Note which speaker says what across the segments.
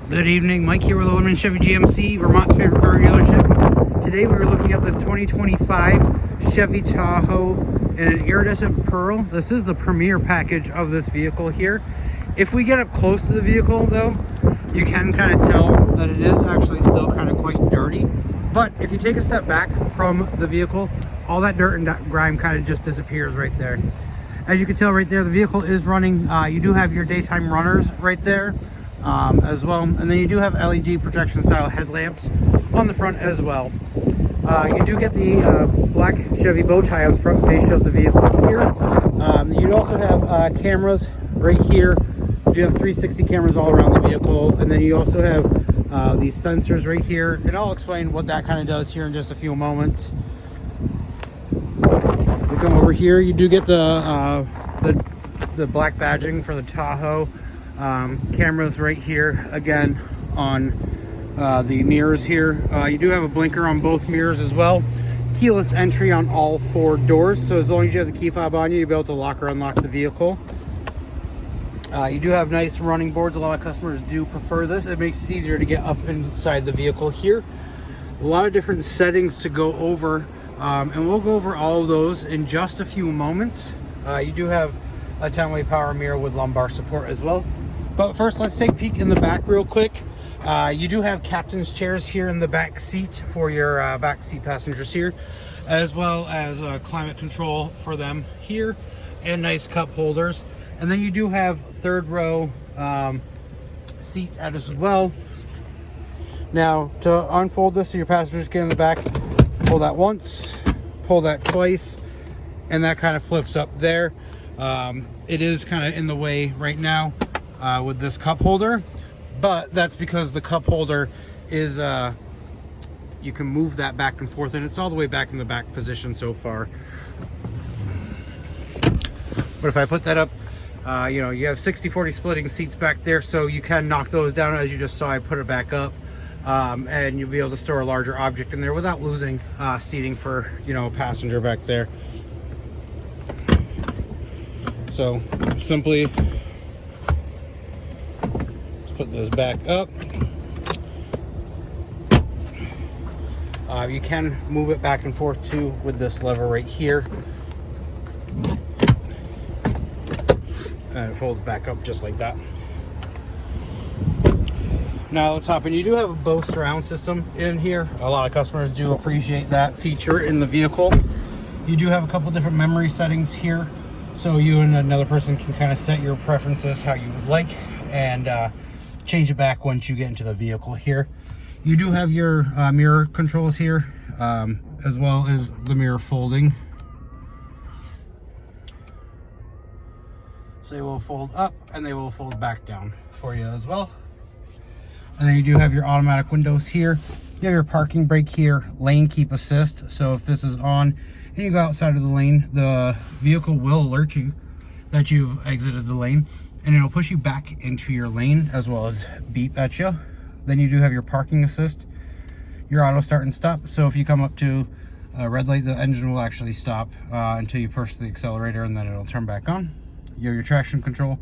Speaker 1: Good evening, Mike here with Aluminum Chevy GMC, Vermont's favorite car dealership. Today we were looking at this 2025 Chevy Tahoe in an iridescent pearl. This is the Premier package of this vehicle here. If we get up close to the vehicle though, you can kind of tell that it is actually still kind of quite dirty. But if you take a step back from the vehicle, all that dirt and grime kind of just disappears right there. As you can tell right there, the vehicle is running. You do have your daytime runners right there. As well, and then you do have LED projection style headlamps on the front as well. You do get the black Chevy bow tie on the front fascia of the vehicle here. You also have cameras right here. You do have 360 cameras all around the vehicle, and then you also have these sensors right here, and I'll explain what that kind of does here in just a few moments. We come over here, you do get the black badging for the Tahoe. Cameras right here again on the mirrors here. You do have a blinker on both mirrors as well. Keyless entry on all four doors, so as long as you have the key fob on you, you'll be able to lock or unlock the vehicle. You do have nice running boards. A lot of customers do prefer this. It makes it easier to get up inside the vehicle here. A lot of different settings to go over, and we'll go over all of those in just a few moments. You do have a 10-way power mirror with lumbar support as well. But first, let's take a peek in the back real quick. You do have captain's chairs here in the back seat for your back seat passengers here, as well as climate control for them here, and nice cup holders. And then you do have third row seat as well. Now, to unfold this so your passengers get in the back, pull that once, pull that twice, and that kind of flips up there. It is kind of in the way right now with this cup holder, but that's because the cup holder is you can move that back and forth, and it's all the way back in the back position so far. But if I put that up, you know, you have 60-40 splitting seats back there, so you can knock those down. As you just saw, I put it back up, and you'll be able to store a larger object in there without losing seating for, you know, a passenger back there. So simply put this back up. You can move it back and forth too with this lever right here, and it folds back up just like that. Now let's hop in. You do have a Bose surround system in here. A lot of customers do appreciate that feature in the vehicle. You do have a couple different memory settings here, so you and another person can kind of set your preferences how you would like, and change it back once you get into the vehicle here. You do have your mirror controls here, as well as the mirror folding. So they will fold up and they will fold back down for you as well. And then you do have your automatic windows here. You have your parking brake here, lane keep assist. So if this is on and you go outside of the lane, the vehicle will alert you that you've exited the lane, and it'll push you back into your lane as well as beep at you. Then you do have your parking assist, your auto start and stop. So if you come up to a red light, the engine will actually stop until you push the accelerator, and then it'll turn back on. You have your traction control.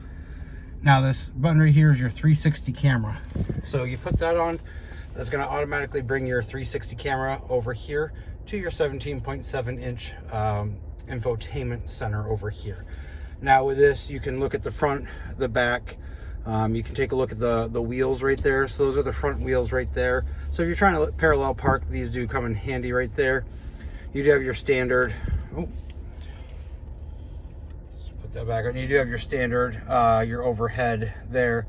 Speaker 1: Now this button right here is your 360 camera. So you put that on, that's gonna automatically bring your 360 camera over here to your 17.7 inch infotainment center over here. Now with this, you can look at the front, the back. You can take a look at the wheels right there. So those are the front wheels right there. So if you're trying to parallel park, these do come in handy right there. You do have your standard, let's put that back on. You do have your standard, your overhead there,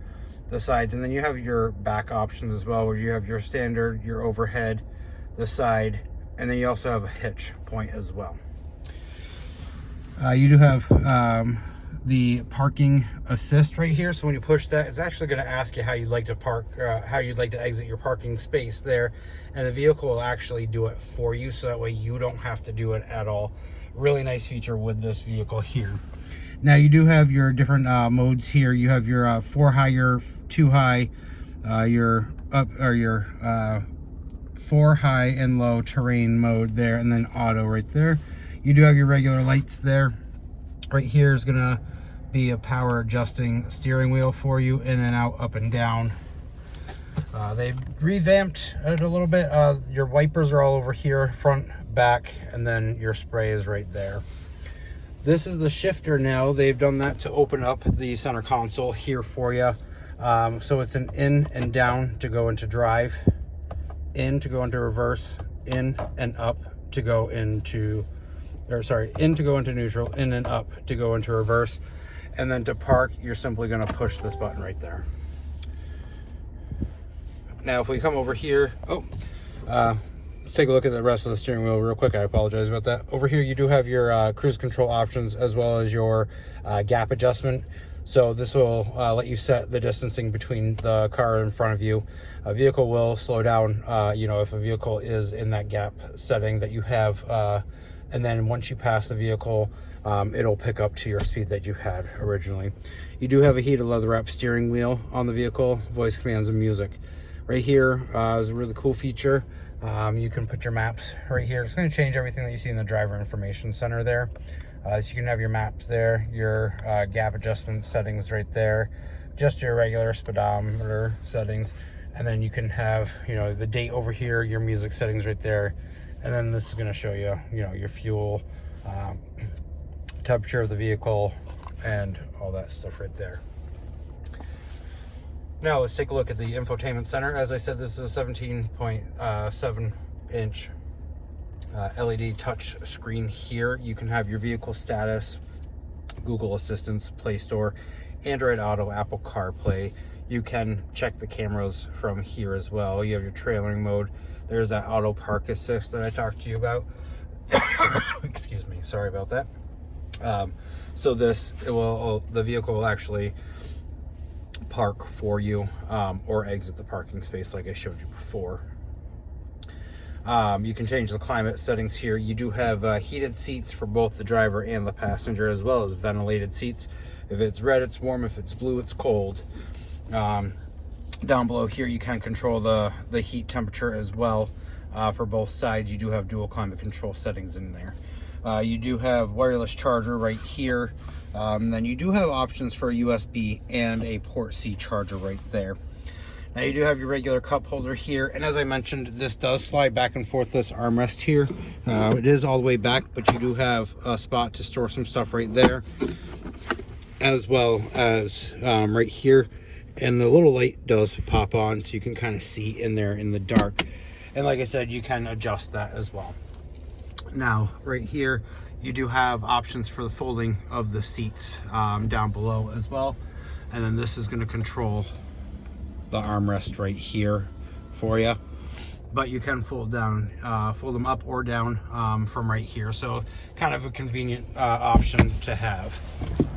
Speaker 1: the sides, and then you have your back options as well, where you have your standard, your overhead, the side, and then you also have a hitch point as well. You do have the parking assist right here. So when you push that, it's actually going to ask you how you'd like to park, how you'd like to exit your parking space there, and the vehicle will actually do it for you, so that way you don't have to do it at all. Really nice feature with this vehicle here. Now you do have your different modes here. You have your 4 high, your 2 high, your up, or your 4 high and low terrain mode there, and then auto right there. You do have your regular lights there. Right here is gonna be a power adjusting steering wheel for you, in and out, up and down. They revamped it a little bit. Your wipers are all over here, front, back, and then your spray is right there. This is the shifter now. They've done that to open up the center console here for you. So it's an in and down to go into drive, in to go into reverse, in and up to go into, or sorry, in to go into neutral, in and up to go into reverse. And then to park, you're simply going to push this button right there. Now, if we come over here, let's take a look at the rest of the steering wheel real quick. I apologize about that. Over here, you do have your cruise control options as well as your gap adjustment. So this will let you set the distancing between the car in front of you. A vehicle will slow down, if a vehicle is in that gap setting that you have. And then once you pass the vehicle, it'll pick up to your speed that you had originally. You do have a heated leather wrap steering wheel on the vehicle, voice commands and music. Right here is a really cool feature. You can put your maps right here. It's going to change everything that you see in the driver information center there. So you can have your maps there, your gap adjustment settings right there, just your regular speedometer settings, and then you can have the date over here, your music settings right there, and then this is going to show you your fuel, temperature of the vehicle, and all that stuff right there. Now let's take a look at the infotainment center. As I said, this is a 17.7 inch LED touch screen here. You can have your vehicle status, Google Assistance, Play Store, Android Auto, Apple CarPlay. You can check the cameras from here as well. You have your trailering mode. There's that auto park assist that I talked to you about. Excuse me, sorry about that. So the vehicle will actually park for you, or exit the parking space like I showed you before. You can change the climate settings here. You do have heated seats for both the driver and the passenger, as well as ventilated seats. If it's red, it's warm. If it's blue, it's cold. Down below here, you can control the heat temperature as well. For both sides, you do have dual climate control settings in there. You do have wireless charger right here. Then you do have options for a USB and a port C charger right there. Now you do have your regular cup holder here, and as I mentioned, this does slide back and forth, this armrest here. It is all the way back, but you do have a spot to store some stuff right there, as well as right here. And the little light does pop on, so you can kind of see in there in the dark. And like I said, you can adjust that as well. Now, right here, you do have options for the folding of the seats down below as well. And then this is going to control the armrest right here for you. But you can fold them up or down from right here. So kind of a convenient option to have.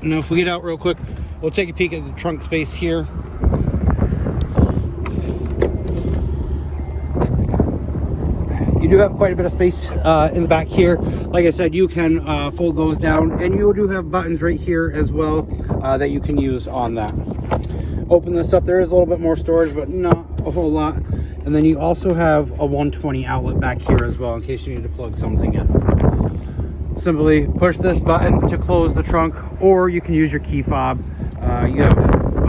Speaker 1: Now, if we get out real quick, we'll take a peek at the trunk space here. You do have quite a bit of space in the back here. Like I said, you can fold those down, and you do have buttons right here as well that you can use on that. Open this up, there is a little bit more storage, but not a whole lot. And then you also have a 120 outlet back here as well in case you need to plug something in. Simply push this button to close the trunk, or you can use your key fob. You have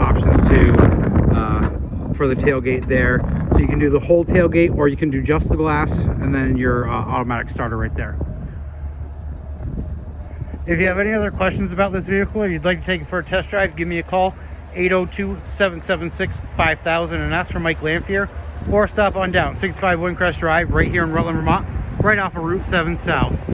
Speaker 1: options for the tailgate there. So you can do the whole tailgate, or you can do just the glass, and then your automatic starter right there. If you have any other questions about this vehicle, or you'd like to take it for a test drive, give me a call, 802-776-5000, and ask for Mike Lamphere, or stop on down 65 Windcrest Drive right here in Rutland, Vermont, right off of Route 7 South.